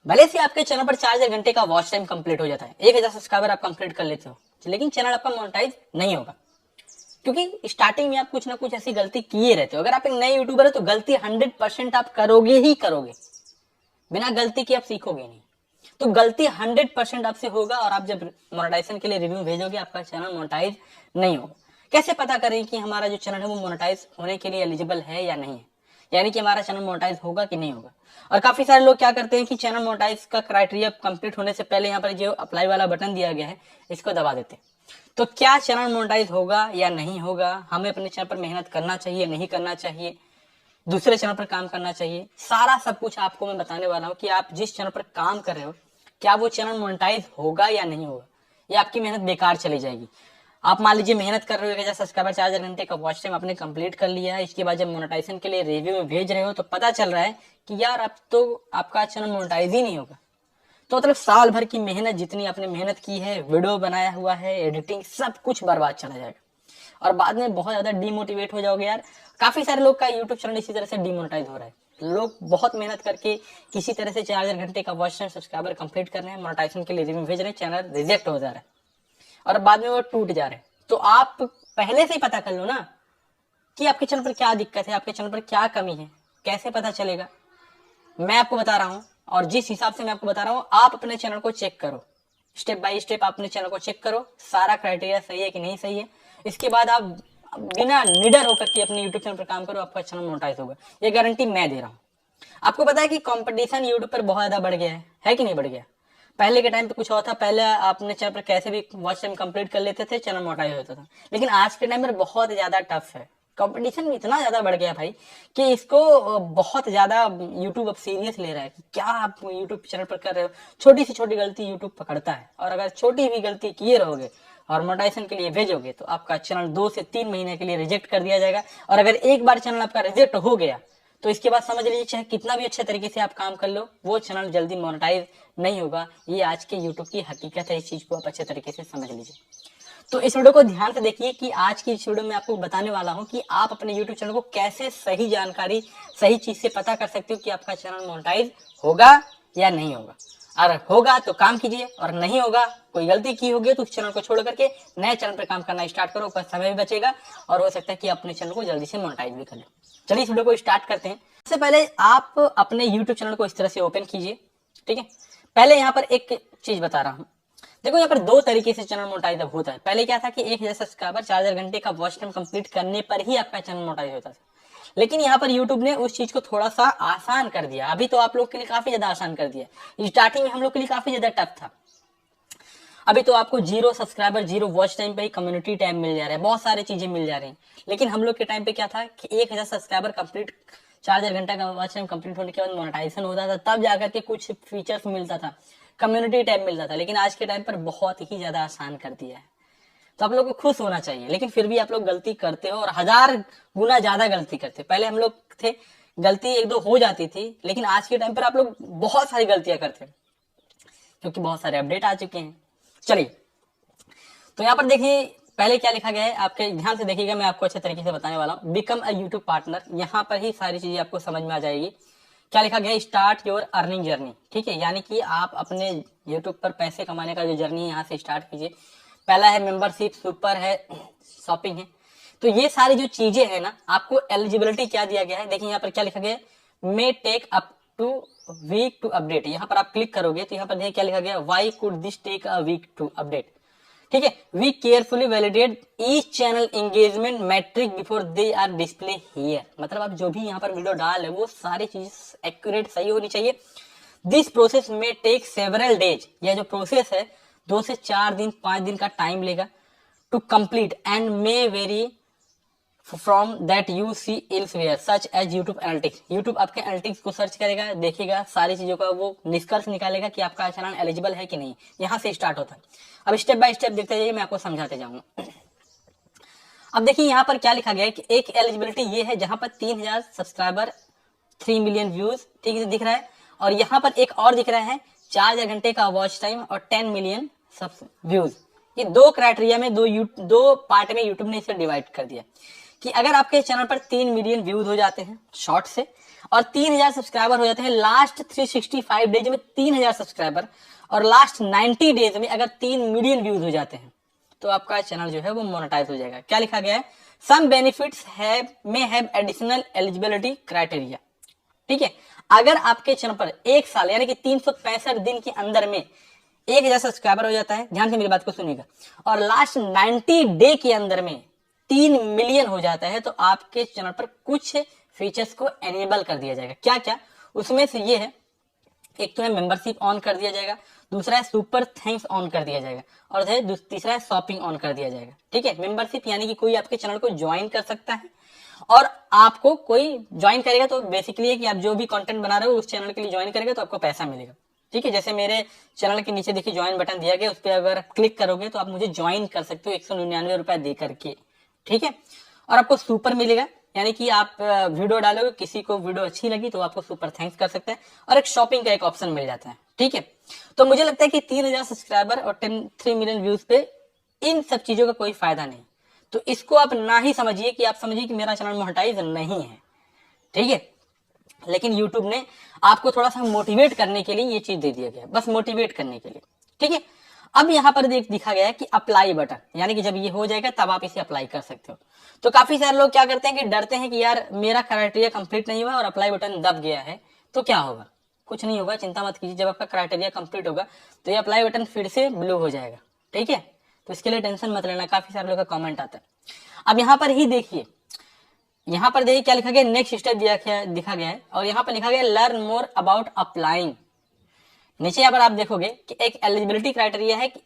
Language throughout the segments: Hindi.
भले से आपके चैनल पर 4 घंटे का वॉच टाइम कंप्लीट हो जाता है, 1000 सब्सक्राइबर आप कंप्लीट कर लेते हो, लेकिन चैनल आपका मोनेटाइज नहीं होगा, क्योंकि स्टार्टिंग में आप कुछ ना कुछ ऐसी गलती किए रहते हो। अगर आप एक नए यूट्यूबर हो तो गलती 100% आप करोगे ही करोगे, बिना गलती के आप सीखोगे नहीं। तो गलती 100% आपसे होगा, और आप जब मोनेटाइजेशन के लिए रिव्यू भेजोगे आपका चैनल मोनेटाइज नहीं होगा। कैसे पता करें कि हमारा जो चैनल है वो मोनेटाइज होने के लिए एलिजिबल है या नहीं है, यानी कि हमारा चैनल मोनेटाइज होगा कि नहीं होगा। और काफी सारे लोग क्या करते हैं कि चैनल मोनेटाइज का क्राइटेरिया कंप्लीट होने से पहले यहाँ पर जो अप्लाई वाला बटन दिया गया है इसको दबा देते हैं। तो क्या चैनल मोनेटाइज होगा या नहीं होगा, हमें अपने चैनल पर मेहनत करना चाहिए नहीं करना चाहिए, दूसरे चैनल पर काम करना चाहिए, सारा सब कुछ आपको मैं बताने वाला हूँ कि आप जिस चैनल पर काम कर रहे हो क्या वो चैनल मोनेटाइज होगा या नहीं होगा, या आपकी मेहनत बेकार चली जाएगी। आप मान लीजिए मेहनत कर रहे हो, 1000 सब्सक्राइबर 4000 घंटे का वॉच टाइम आपने कंप्लीट कर लिया है, इसके बाद जब मोनेटाइजेशन के लिए रिव्यू में भेज रहे हो तो पता चल रहा है कि यार अब तो आपका चैनल मोनेटाइज ही नहीं होगा। तो मतलब साल भर की मेहनत, जितनी आपने मेहनत की है, वीडियो बनाया हुआ है, एडिटिंग, सब कुछ बर्बाद चला जाएगा, और बाद में बहुत ज्यादा डिमोटिवेट हो जाओगे यार। काफी सारे लोग का यूट्यूब चैनल इसी तरह से डिमोनेटाइज हो रहा है। लोग बहुत मेहनत करके किसी तरह से 4000 घंटे का वॉच टाइम सब्सक्राइबर कंप्लीट कर रहे हैं, मोनेटाइजेशन के लिए रिव्यू भेज रहे हैं, चैनल रिजेक्ट हो जा रहा है और बाद में वो टूट जा रहे हैं। तो आप पहले से ही पता कर लो ना कि आपके चैनल पर क्या दिक्कत है, आपके चैनल पर क्या कमी है। कैसे पता चलेगा, मैं आपको बता रहा हूँ, और जिस हिसाब से मैं आपको बता रहा हूँ आप अपने चैनल को चेक करो, स्टेप बाय स्टेप अपने चैनल को चेक करो, सारा क्राइटेरिया सही है कि नहीं सही है। इसके बाद आप बिना निडर होकर के अपने यूट्यूब चैनल पर काम करो, आपका चैनल मोनेटाइज होगा, ये गारंटी मैं दे रहा हूँ। आपको पता है कि कंपटीशन यूट्यूब पर बहुत ज्यादा बढ़ गया है कि नहीं बढ़ गया। पहले के टाइम पे कुछ और था, पहले आपने चैनल पर कैसे भी वॉच टाइम कंप्लीट कर लेते थे, चैनल मोनेटाइज होता था, लेकिन आज के टाइम पर बहुत ज्यादा टफ है। कंपटीशन इतना ज्यादा बढ़ गया भाई कि इसको बहुत ज्यादा यूट्यूब अब सीरियस ले रहा है कि क्या आप यूट्यूब चैनल पर कर रहे हो। छोटी से छोटी गलती यूट्यूब पकड़ता है, और अगर छोटी भी गलती किए रहोगे और मोनेटाइजेशन के लिए भेजोगे तो आपका चैनल 2 से 3 महीने के लिए रिजेक्ट कर दिया जाएगा। और अगर एक बार चैनल आपका रिजेक्ट हो गया तो इसके बाद समझ लीजिए चाहे कितना भी अच्छे तरीके से आप काम कर लो, वो चैनल जल्दी मोनेटाइज नहीं होगा। ये आज के यूट्यूब की हकीकत है, इस चीज को आप अच्छे तरीके से समझ लीजिए। तो इस वीडियो को ध्यान से देखिए कि आज की इस वीडियो में आपको बताने वाला हूं कि आप अपने YouTube चैनल को कैसे सही जानकारी, सही चीज से पता कर सकते हो कि आपका चैनल मोनेटाइज होगा या नहीं होगा। अगर होगा तो काम कीजिए, और नहीं होगा, कोई गलती की होगी तो उस चैनल को छोड़ करके नए चैनल पर काम करना स्टार्ट करो, ऊपर समय भी बचेगा और हो सकता है कि अपने चैनल को जल्दी से मोनेटाइज भी कर लो। चलिए इस वीडियो को स्टार्ट करते हैं। सबसे पहले आप अपने YouTube चैनल को इस तरह से ओपन कीजिए, ठीक है। पहले यहाँ पर एक चीज बता रहा हूँ, देखो यहाँ पर 2 तरीके से चैनल मोनेटाइज होता है। पहले क्या था कि 1000 सब्सक्राइबर 4000 घंटे का वॉच टाइम कंप्लीट करने पर ही आपका चैनल मोनेटाइज होता था, लेकिन यहाँ पर यूट्यूब ने उस चीज को थोड़ा सा आसान कर दिया। अभी तो आप लोग के लिए काफी ज्यादा आसान कर दिया, स्टार्टिंग में हम लोग के लिए काफी ज्यादा टफ था। अभी तो आपको 0 सब्सक्राइबर 0 वॉच टाइम पे ही कम्युनिटी टाइम मिल जा रहा है, बहुत सारी चीजें मिल जा रही हैं। लेकिन हम लोग के टाइम पे क्या था कि 1000 सब्सक्राइबर कंप्लीट, 4000 घंटा का वॉच टाइम कंप्लीट होने के बाद मोनेटाइजेशन होता था, तब जाकर के कुछ फीचर्स मिलता था, कम्युनिटी टाइम मिलता था। लेकिन आज के टाइम पर बहुत ही ज्यादा आसान कर दिया है, तो आप लोग को खुश होना चाहिए। लेकिन फिर भी आप लोग गलती करते हो, और 1000 गुना ज्यादा गलती करते हो। पहले हम लोग थे गलती 1-2 हो जाती थी, लेकिन आज के टाइम पर आप लोग बहुत सारी गलतियां करते हैं, क्योंकि बहुत सारे अपडेट आ चुके हैं। चलिए तो यहाँ पर देखिए पहले क्या लिखा गया है, आपके ध्यान से देखिएगा, मैं आपको अच्छे तरीके से बताने वाला हूँ। बिकम अ यूट्यूब पार्टनर, यहाँ पर ही सारी चीजें आपको समझ में आ जाएगी। क्या लिखा गया, स्टार्ट योर अर्निंग जर्नी, ठीक है, यानी कि आप अपने यूट्यूब पर पैसे कमाने का जो जर्नी है यहाँ से स्टार्ट कीजिए। पहला है मेंबरशिप, सुपर है, शॉपिंग है। तो ये सारी जो चीजें है ना, आपको एलिजिबिलिटी क्या दिया गया है, देखिए यहाँ पर क्या लिखा गया है, may take up to week to update. यहाँ पर आप क्लिक करोगे तो यहाँ पर देखिए क्या लिखा गया, why could this take a week to update, ठीक है। We carefully validate each channel engagement metric before they are display here. मतलब आप जो भी यहाँ पर वीडियो डाल है वो सारी चीज एक्यूरेट सही होनी चाहिए। दिस प्रोसेस में टेक सेवरल डेज, यह जो प्रोसेस है 2 से 4 दिन 5 दिन का टाइम लेगा to complete and may vary from that you see elsewhere such as YouTube analytics. YouTube आपके एनालिटिक्स को सर्च करेगा, देखेगा, सारी चीजों का वो निष्कर्ष निकालेगा कि आपका चैनल एलिजिबल है कि नहीं। यहाँ से स्टार्ट होता है। अब स्टेप बाय स्टेप देखते जाइए, मैं आपको समझाते जाऊंगा। अब देखिए यहाँ पर क्या लिखा गया है कि एक एलिजिबिलिटी ये है जहां पर 3000 सब्सक्राइबर 3 मिलियन व्यूज, ठीक है, दिख रहा है। और यहाँ पर एक और दिख रहा है 4000 घंटे का वॉच टाइम और 10 मिलियन व्यूज। ये 2 क्राइटेरिया में, 2 पार्ट में यूट्यूब ने इसे डिवाइड कर दिया कि अगर आपके चैनल पर 3 मिलियन व्यूज हो जाते हैं शॉर्ट से, और 3000 सब्सक्राइबर हो जाते हैं लास्ट 365 डेज में 3000 सब्सक्राइबर, और लास्ट 90 डेज में अगर 3 मिलियन व्यूज हो जाते हैं तो आपका चैनल जो है वो मोनेटाइज हो जाएगा। क्या लिखा गया है, some benefits have additional eligibility criteria. ठीक है, अगर आपके चैनल पर एक साल यानी कि 365 दिन के अंदर में 1000 सब्सक्राइबर हो जाता है, ध्यान से मेरी बात को सुनिएगा, और लास्ट 90 डे के अंदर में 3 मिलियन हो जाता है, तो आपके चैनल पर कुछ फीचर्स को एनेबल कर दिया जाएगा। क्या क्या, उसमें से ये है, एक तो है मेंबरशिप ऑन कर दिया जाएगा, दूसरा है सुपर थैंक्स ऑन कर दिया जाएगा, और तीसरा है शॉपिंग ऑन कर दिया जाएगा। ठीक है, मेंबरशिप यानी कि कोई आपके चैनल को ज्वाइन कर सकता है, और आपको कोई ज्वाइन करेगा तो बेसिकली है कि आप जो भी कंटेंट बना रहे हो उस चैनल के लिए ज्वाइन करेगा तो आपको पैसा मिलेगा। ठीक है, जैसे मेरे चैनल के नीचे देखिए ज्वाइन बटन दिया गया, उस पर अगर क्लिक करोगे तो आप मुझे ज्वाइन कर सकते हो 199 रुपए दे करके। ठीक है, और आपको सुपर मिलेगा, यानी कि आप वीडियो डालोगे, किसी को वीडियो अच्छी लगी तो आपको सुपर थैंक्स कर सकते हैं, और एक शॉपिंग का एक ऑप्शन मिल जाता है। ठीक है, तो मुझे लगता है कि 3000 सब्सक्राइबर और 3 मिलियन व्यूज पे इन सब चीजों का कोई फायदा नहीं, तो इसको आप ना ही समझिए कि आप समझिए कि मेरा चैनल मोनेटाइज नहीं है। ठीक है, लेकिन YouTube ने आपको थोड़ा सा मोटिवेट करने के लिए ये चीज दे दिया गया, बस मोटिवेट करने के लिए। ठीक है, अब यहाँ पर दिखा गया है कि अप्लाई बटन, यानी कि जब ये हो जाएगा तब आप इसे अप्लाई कर सकते हो। तो काफी सारे लोग क्या करते हैं कि डरते हैं कि यार मेरा क्राइटेरिया कंप्लीट नहीं हुआ और अप्लाई बटन दब गया है तो क्या होगा। कुछ नहीं होगा, चिंता मत कीजिए, जब आपका क्राइटेरिया कंप्लीट होगा तो ये अप्लाई बटन फिर से ब्लू हो जाएगा। ठीक है, तो इसके लिए टेंशन मत लेना, काफी सारे लोग का कमेंट आता है। अब यहाँ पर ही देखिए, यहाँ पर देखिए क्या लिखा गया, नेक्स्ट स्टेप दिखा गया है, और यहाँ पर लिखा गया लर्न मोर अबाउट अप्लाइंग। नीचे यहाँ पर आप देखोगे कि एक एलिजिबिलिटी क्राइटेरिया है कि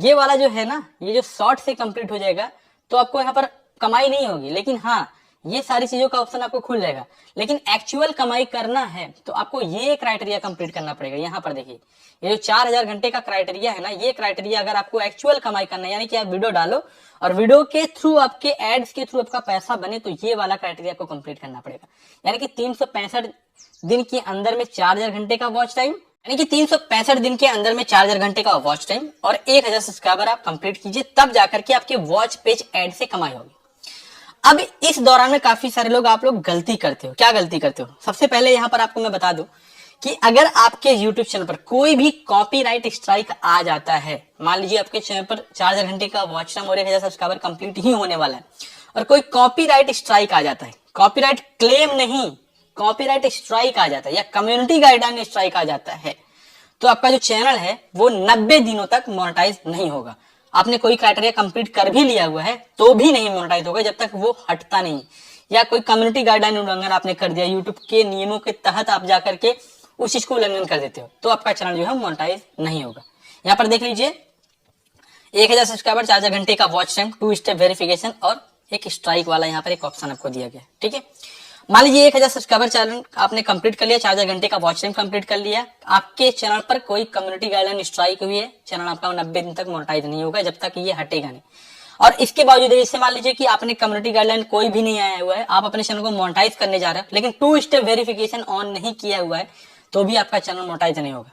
ये वाला जो है ना, ये जो शॉर्ट से कंप्लीट हो जाएगा तो आपको यहाँ पर कमाई नहीं होगी, लेकिन हाँ ये सारी चीजों का ऑप्शन आपको खुल जाएगा। लेकिन एक्चुअल कमाई करना है तो आपको ये क्राइटेरिया कंप्लीट करना पड़ेगा। यहाँ पर देखिए ये जो 4000 घंटे का क्राइटेरिया है ना, ये क्राइटेरिया अगर आपको एक्चुअल कमाई करना है, यानी कि आप वीडियो डालो और वीडियो के थ्रू आपके एड्स के थ्रू आपका पैसा बने, तो ये वाला क्राइटेरिया आपको कंप्लीट करना पड़ेगा। यानी कि 365 दिन के अंदर में 4000 घंटे का वॉच टाइम, यानी कि 365 दिन के अंदर में 4000 घंटे का वॉच टाइम और 1000 सब्सक्राइबर आप कंप्लीट कीजिए, तब जाकर के आपके वॉच पेज एड से कमाई होगी। अब इस दौरान में काफी सारे लोग आप लोग गलती करते हो। क्या गलती करते हो? सबसे पहले यहाँ पर आपको मैं बता दूं कि अगर आपके YouTube चैनल पर कोई भी कॉपीराइट स्ट्राइक आ जाता है, मान लीजिए आपके चैनल पर 4000 घंटे का वॉच टाइम और 1000 सब्सक्राइबर कंप्लीट ही होने वाला है, और कोई कॉपीराइट स्ट्राइक आ जाता है, कॉपीराइट क्लेम नहीं, कॉपीराइट स्ट्राइक आ जाता है या कम्युनिटी गाइडलाइन स्ट्राइक आ जाता है, तो आपका जो चैनल है वो 90 दिनों तक मोनेटाइज नहीं होगा। आपने कोई क्राइटेरिया कंप्लीट कर भी लिया हुआ है तो भी नहीं मोनेटाइज होगा जब तक वो हटता नहीं, या कोई कम्युनिटी गाइडलाइन उल्लंघन आपने कर दिया, यूट्यूब के नियमों के तहत आप जाकर के उस चीज को उल्लंघन कर देते हो, तो आपका चैनल जो है मोनेटाइज नहीं होगा। यहाँ पर देख लीजिए 1000 सब्सक्राइबर, 4000 घंटे का वॉच टाइम, 2 स्टेप वेरिफिकेशन और एक स्ट्राइक वाला यहाँ पर एक ऑप्शन आपको दिया गया। ठीक है, मान लीजिए 1000 सब्सक्राइबर चैनल आपने कंप्लीट कर लिया, 4000 घंटे का वॉच टाइम कंप्लीट कर लिया, आपके चैनल पर कोई कम्युनिटी गाइडलाइन स्ट्राइक हुई है, चैनल आपका 90 दिन तक मोनेटाइज नहीं होगा जब तक ये हटेगा नहीं। और इसके बावजूद जैसे मान लीजिए कि आपने कम्युनिटी गाइडलाइन कोई भी नहीं आया हुआ है, आप अपने चैनल को मोनेटाइज करने जा रहे हो, लेकिन 2 स्टेप वेरिफिकेशन ऑन नहीं किया हुआ है, तो भी आपका चैनल मोनेटाइज नहीं होगा।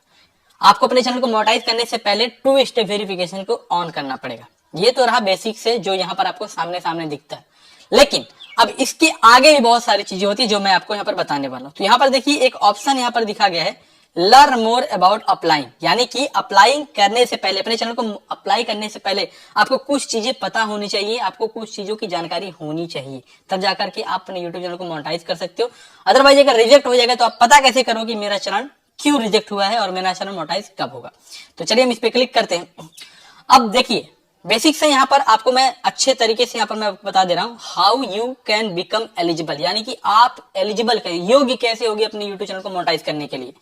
आपको अपने चैनल को मोनेटाइज करने से पहले 2 स्टेप वेरिफिकेशन को ऑन करना पड़ेगा। ये तो रहा बेसिक से जो यहाँ पर आपको सामने सामने दिखता है, लेकिन अब इसके आगे भी बहुत सारी चीजें होती है जो मैं आपको यहाँ पर बताने वाला हूँ। तो यहाँ पर देखिए एक ऑप्शन यहाँ पर दिखा गया है लर्न मोर अबाउट अप्लाइंग, यानी कि अप्लाइंग करने से पहले, अपने चैनल को अप्लाई करने से पहले आपको कुछ चीजें पता होनी चाहिए, आपको कुछ चीजों की जानकारी होनी चाहिए, तब जाकर के आप अपने यूट्यूब चैनल को मोनेटाइज कर सकते हो। अदरवाइज अगर रिजेक्ट हो जाएगा तो आप पता कैसे करो कि मेरा चैनल क्यों रिजेक्ट हुआ है और मेरा चैनल मोनेटाइज कब होगा। तो चलिए हम इस पे क्लिक करते हैं। अब देखिए बेसिक से यहाँ पर आपको मैं अच्छे तरीके से यहाँ पर मैं बता दे रहा हूँ how you can become eligible, यानी कि आप एलिजिबल योग्य कैसे होगी अपने यूट्यूब चैनल को मोनेटाइज करने के लिए।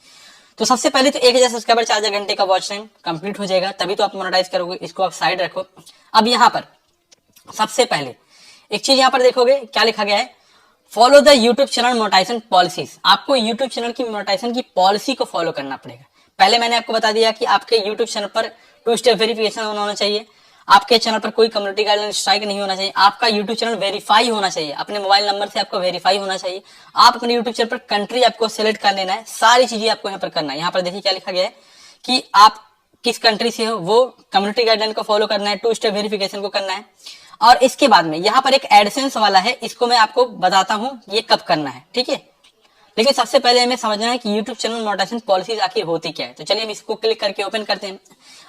तो सबसे पहले तो 1000 सब्सक्राइबर, 4000 घंटे का वॉच टाइम कंप्लीट हो जाएगा, तभी तो आप मोनेटाइज करोगे। इसको आप साइड रखो। अब यहाँ पर सबसे पहले एक चीज यहाँ पर देखोगे क्या लिखा गया है, follow the YouTube channel monetisation policies. आपको यूट्यूब चैनल की मोनेटाइजेशन की पॉलिसी को फॉलो करना पड़ेगा। पहले मैंने आपको बता दिया कि आपके यूट्यूब चैनल पर 2 स्टेप वेरिफिकेशन होना चाहिए, आपके चैनल पर कोई कम्युनिटी गाइडलाइन स्ट्राइक नहीं होना चाहिए, आपका यूट्यूब चैनल वेरीफाई होना चाहिए, अपने मोबाइल नंबर से आपको वेरीफाई होना चाहिए, आप अपने यूट्यूब चैनल पर कंट्री आपको सिलेक्ट कर लेना है, सारी चीजें आपको यहाँ पर करना है। यहाँ पर देखिए क्या लिखा गया है कि आप किस कंट्री से हो, वो कम्युनिटी गाइडलाइन को फॉलो करना है, 2 स्टेप वेरिफिकेशन को करना है। और इसके बाद में यहाँ पर एक एडसेंस वाला है, इसको मैं आपको बताता हूँ ये कब करना है। ठीक है, लेकिन सबसे पहले हमें समझना है कि यूट्यूब चैनल मोनेटाइजेशन पॉलिसीज आखिर होती क्या है। तो चलिए हम इसको क्लिक करके ओपन करते हैं।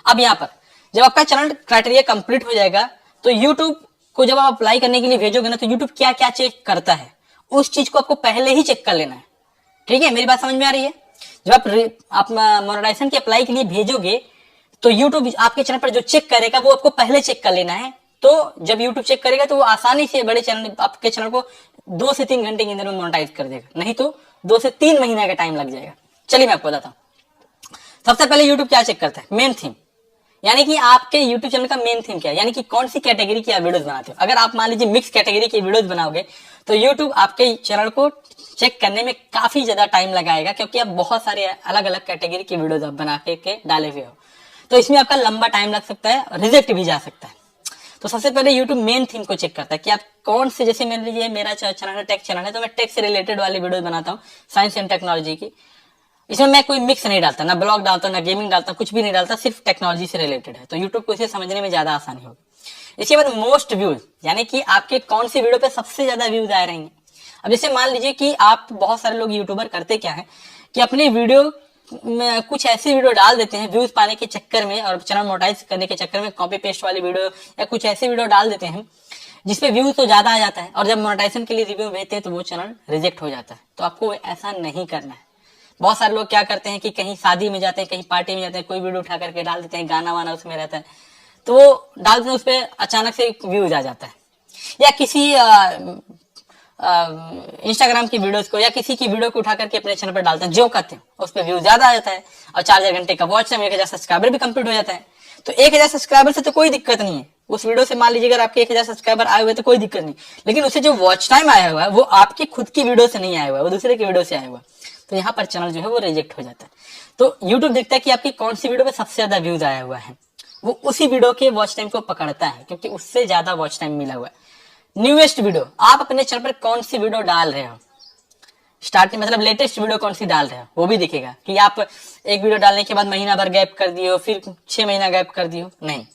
अब यहाँ पर जब आपका चैनल क्राइटेरिया कंप्लीट हो जाएगा तो यूट्यूब को जब आप अप्लाई करने के लिए भेजोगे ना, तो यूट्यूब क्या क्या चेक करता है उस चीज को आपको पहले ही चेक कर लेना है। ठीक है, मेरी बात समझ में आ रही है? जब आप मोनेटाइजेशन के अप्लाई के लिए भेजोगे तो यूट्यूब आपके चैनल पर जो चेक करेगा वो आपको पहले चेक कर लेना है। तो जब यूट्यूब चेक करेगा तो वो आसानी से बड़े चैनल आपके चैनल को 2 से 3 घंटे के अंदर में मोनेटाइज कर देगा, नहीं तो 2 से 3 महीने का टाइम लग जाएगा। चलिए मैं आपको बताता हूँ। सबसे पहले यूट्यूब क्या चेक करता है? मेन थीम, यानी कि आपके यूट्यूब चैनल का मेन थीम क्या है, यानी कि कौन सी कैटेगरी की आप वीडियोस बनाते हो। अगर आप मान लीजिए मिक्स कैटेगरी की वीडियोस बनाओगे तो यूट्यूब आपके चैनल को चेक करने में काफी ज्यादा टाइम लगाएगा, क्योंकि आप बहुत सारे अलग अलग कैटेगरी की वीडियोस आप बना के डाले हुए हो। तो इसमें आपका लंबा टाइम लग सकता है, रिजेक्ट भी जा सकता है। तो सबसे पहले यूट्यूब मेन थीम को चेक करता है कि आप कौन से, जैसे मान लीजिए मेरा चैनल है टेक चैनल है, तो मैं टेक से रिलेटेड वाली वीडियो बनाता हूँ, साइंस एंड टेक्नोलॉजी की। इसमें मैं कोई मिक्स नहीं डालता, ना ब्लॉग डालता ना गेमिंग डालता, कुछ भी नहीं डालता, सिर्फ टेक्नोलॉजी से रिलेटेड है। तो यूट्यूब को इसे समझने में ज्यादा आसानी होगी। इसके बाद मोस्ट व्यूज, यानी कि आपके कौन सी वीडियो पे सबसे ज्यादा व्यूज आ रहे हैं। अब जैसे मान लीजिए कि आप, बहुत सारे लोग यूट्यूबर करते क्या है कि अपनी वीडियो में कुछ ऐसी वीडियो डाल देते हैं व्यूज पाने के चक्कर में और चैनल मोनेटाइज करने के चक्कर में, कॉपी पेस्ट वाली वीडियो या कुछ ऐसी वीडियो डाल देते हैं जिसपे व्यूज तो ज्यादा आ जाता है, और जब मोनेटाइजेशन के लिए रिव्यू भेजते हैं तो वो चैनल रिजेक्ट हो जाता है। तो आपको ऐसा नहीं करना है। बहुत सारे लोग क्या करते हैं कि कहीं शादी में जाते हैं, कहीं पार्टी में जाते हैं, कोई वीडियो उठा करके डाल देते हैं, गाना वाना उसमें रहता है, तो वो डालते हैं, उस पर अचानक से व्यूज आ जाता है। या किसी इंस्टाग्राम की वीडियोस को या किसी की वीडियो को उठा करके अपने चैनल पर डालते हैं, जो करते हैं उस पर व्यूज ज्यादा आ जाता है, और 4 घंटे का वॉच टाइम, 1000 सब्सक्राइबर भी कंप्लीट हो जाता है। तो 1000 सब्सक्राइबर से तो कोई दिक्कत नहीं है, उस वीडियो से मान लीजिए अगर आपके 1000 सब्सक्राइबर आए हुए तो कोई दिक्कत नहीं, लेकिन उससे जो वॉच टाइम आया हुआ है वो आपकी खुद की वीडियो से नहीं आया हुआ है, वो दूसरे की वीडियो से आया हुआ है। तो यहाँ पर चैनल जो है वो रिजेक्ट हो जाता है। तो यूट्यूब देखता है कि आपकी कौन सी वीडियो पे सबसे ज्यादा व्यूज आया हुआ है, वो उसी वीडियो के वॉच टाइम को पकड़ता है, क्योंकि उससे ज्यादा वॉच टाइम मिला हुआ है। न्यूएस्ट वीडियो, आप अपने चैनल पर कौन सी वीडियो डाल रहे हो, स्टार्टिंग मतलब लेटेस्ट वीडियो कौन सी डाल रहे हो वो भी दिखेगा। कि आप एक वीडियो डालने के बाद महीना भर गैप कर दिए हो, फिर 6 महीना गैप कर दिए हो, नहीं।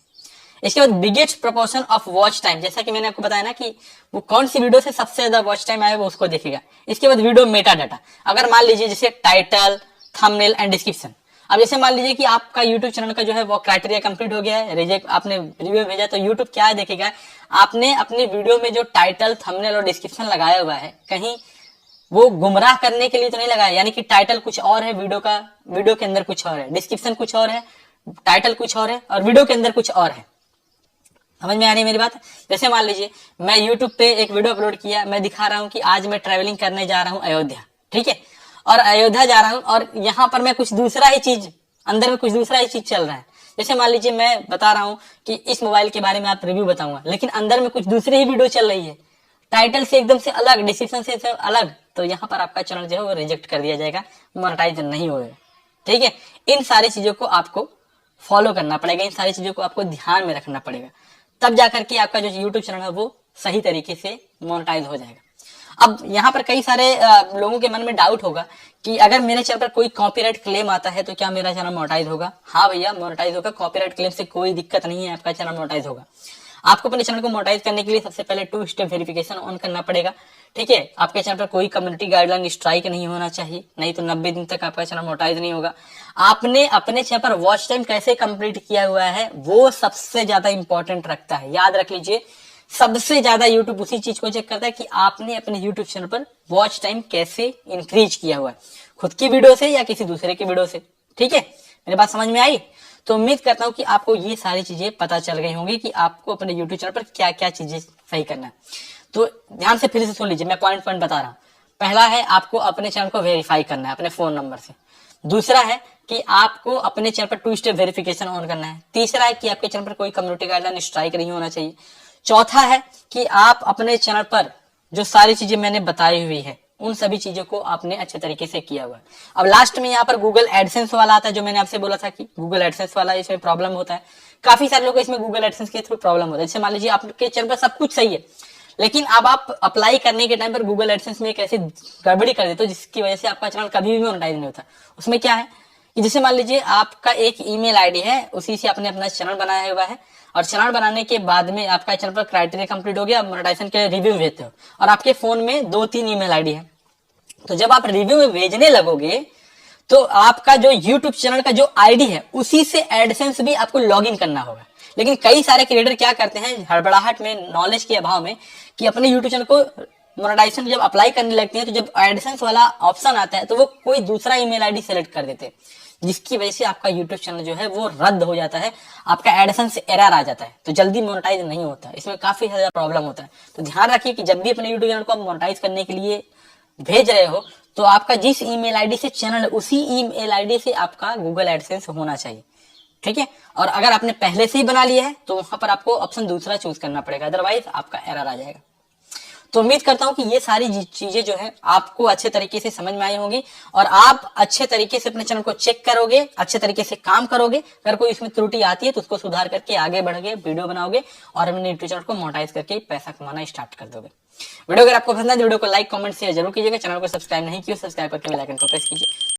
इसके बाद biggest proportion of watch time, जैसा कि मैंने आपको बताया ना कि वो कौन सी वीडियो से सबसे ज्यादा वॉच टाइम आया वो उसको देखेगा। इसके बाद वीडियो मेटा डाटा, अगर मान लीजिए जैसे टाइटल, थंबनेल एंड डिस्क्रिप्शन। अब जैसे मान लीजिए कि आपका यूट्यूब चैनल का जो है वो क्राइटेरिया कंप्लीट हो गया है, रिजेक्ट, आपने रिव्यू भेजा, तो यूट्यूब क्या देखेगा, आपने अपनी वीडियो में जो टाइटल, थंबनेल और डिस्क्रिप्शन लगाया हुआ है, कहीं वो गुमराह करने के लिए तो नहीं लगाया, यानी कि टाइटल कुछ और है वीडियो के अंदर कुछ और है, डिस्क्रिप्शन कुछ और है, टाइटल कुछ और है, और वीडियो के अंदर कुछ और है। समझ में आ रही है मेरी बात? जैसे मान लीजिए मैं YouTube पे एक वीडियो अपलोड किया, मैं दिखा रहा हूँ कि आज मैं ट्रैवलिंग करने जा रहा हूँ अयोध्या, ठीक है, और अयोध्या जा रहा हूँ, और यहाँ पर मैं कुछ दूसरा ही चीज, अंदर में कुछ दूसरा ही चीज चल रहा है। जैसे मान लीजिए मैं बता रहा हूँ कि इस मोबाइल के बारे में आप रिव्यू बताऊंगा, लेकिन अंदर में कुछ दूसरी ही वीडियो चल रही है, टाइटल से एकदम से अलग, डिस्क्रिप्शन से अलग, तो यहाँ पर आपका चैनल जो है वो रिजेक्ट कर दिया जाएगा, मोनेटाइज नहीं होगा। ठीक है, इन सारी चीजों को आपको फॉलो करना पड़ेगा, इन सारी चीजों को आपको ध्यान में रखना पड़ेगा, तब जाकर के आपका जो यूट्यूब चैनल है वो सही तरीके से मोनेटाइज हो जाएगा। अब यहाँ पर कई सारे लोगों के मन में डाउट होगा कि अगर मेरे चैनल पर कोई कॉपीराइट क्लेम आता है तो क्या मेरा चैनल मोनेटाइज होगा? हाँ भैया, मोनेटाइज होगा। कॉपीराइट क्लेम से कोई दिक्कत नहीं है, आपका चैनल मोनेटाइज होगा। आपको अपने चैनल को मोनेटाइज करने के लिए सबसे पहले 2 स्टेप वेरिफिकेशन ऑन करना पड़ेगा। ठीक है, आपके चैनल पर कोई कम्युनिटी गाइडलाइन स्ट्राइक नहीं होना चाहिए, नहीं तो 90 दिन तक आपका चैनल मोनेटाइज नहीं होगा। आपने अपने चैनल पर वॉच टाइम कैसे कंप्लीट किया हुआ है वो सबसे ज्यादा इंपॉर्टेंट रखता है, याद रख लीजिए। सबसे ज्यादा यूट्यूब उसी चीज को चेक करता है कि आपने अपने यूट्यूब चैनल पर वॉच टाइम कैसे इंक्रीज किया हुआ है, खुद की वीडियो से या किसी दूसरे की वीडियो से। ठीक है, मेरी बात समझ में आई? तो उम्मीद करता हूं कि आपको ये सारी चीजें पता चल गई होंगी कि आपको अपने यूट्यूब चैनल पर क्या क्या चीजें सही करना है। तो ध्यान से फिर से सुन लीजिए, मैं पॉइंट पॉइंट बता रहा हूँ। पहला है आपको अपने चैनल को वेरीफाई करना है अपने फोन नंबर से। दूसरा है कि आपको अपने चैनल पर 2 स्टेप वेरिफिकेशन ऑन करना है। तीसरा है कि आपके चैनल पर कोई कम्युनिटी गाइडलाइन स्ट्राइक नहीं होना चाहिए। चौथा है कि आप अपने चैनल पर जो सारी चीजें मैंने बताई हुई है उन सभी चीजों को आपने अच्छे तरीके से किया हुआ है। अब लास्ट में यहाँ पर गूगल एडसेंस वाला आता है, जो मैंने आपसे बोला था कि गूगल एडसेंस वाला इसमें प्रॉब्लम होता है। काफी सारे लोगों को इसमें गूगल एडसेंस के थ्रू प्रॉब्लम होता है। जैसे मान लीजिए आपके चैनल पर सब कुछ सही है, लेकिन अब आप अप्लाई करने के टाइम पर गूगल एडसेंस में एक ऐसी गड़बड़ी कर देते हो जिसकी वजह से आपका चैनल कभी भी मोनेटाइज नहीं होता। उसमें क्या है कि जैसे मान लीजिए आपका एक ईमेल आईडी है, उसी से आपने अपना चैनल बनाया हुआ है, और चैनल बनाने के बाद में आपका चैनल पर क्राइटेरिया कंप्लीट हो गया, मोनेटाइजेशन के लिए रिव्यू भेजते हो, और आपके फोन में 2-3 ईमेल आईडी है। तो जब आप रिव्यू में भेजने लगोगे तो आपका जो यूट्यूब चैनल का जो आईडी है उसी से एडसेंस भी आपको लॉगिन करना होगा। लेकिन कई सारे क्रिएटर क्या करते हैं हड़बड़ाहट में, नॉलेज के अभाव में, कि अपने यूट्यूब चैनल को मोनेटाइजेशन जब अप्लाई करने लगते हैं तो जब एडसेंस वाला ऑप्शन आता है तो वो कोई दूसरा ईमेल आईडी सेलेक्ट कर देते हैं, जिसकी वजह से आपका यूट्यूब चैनल जो है वो रद्द हो जाता है, आपका एडसेंस एरर आ जाता है, तो जल्दी मोनेटाइज नहीं होता। इसमें काफी ज्यादा प्रॉब्लम होता है। तो ध्यान रखिए कि जब भी अपने यूट्यूब चैनल को आप मोनेटाइज करने के लिए भेज रहे हो तो आपका जिस ईमेल आईडी से चैनल है उसी ईमेल आईडी से आपका गूगल एडसेंस होना चाहिए, ठीक है। और अगर आपने पहले से ही बना लिया है तो वहां पर आपको ऑप्शन दूसरा चूज करना पड़ेगा, अदरवाइज आपका एरर आ जाएगा। तो उम्मीद करता हूं कि ये सारी चीजें जो है आपको अच्छे तरीके से समझ में आई होंगी और आप अच्छे तरीके से अपने चैनल को चेक करोगे, अच्छे तरीके से काम करोगे। अगर कोई इसमें त्रुटि आती है तो उसको सुधार करके आगे बढ़ के वीडियो बनाओगे और अपने यूट्यूब चैनल को मोनेटाइज करके पैसा कमाना स्टार्ट कर दोगे। वीडियो अगर आपको पसंद है वीडियो को लाइक कमेंट शेयर जरूर कीजिएगा। चैनल को सब्सक्राइब नहीं किया सब्सक्राइब करके बेल आइकन को प्रेस कीजिए।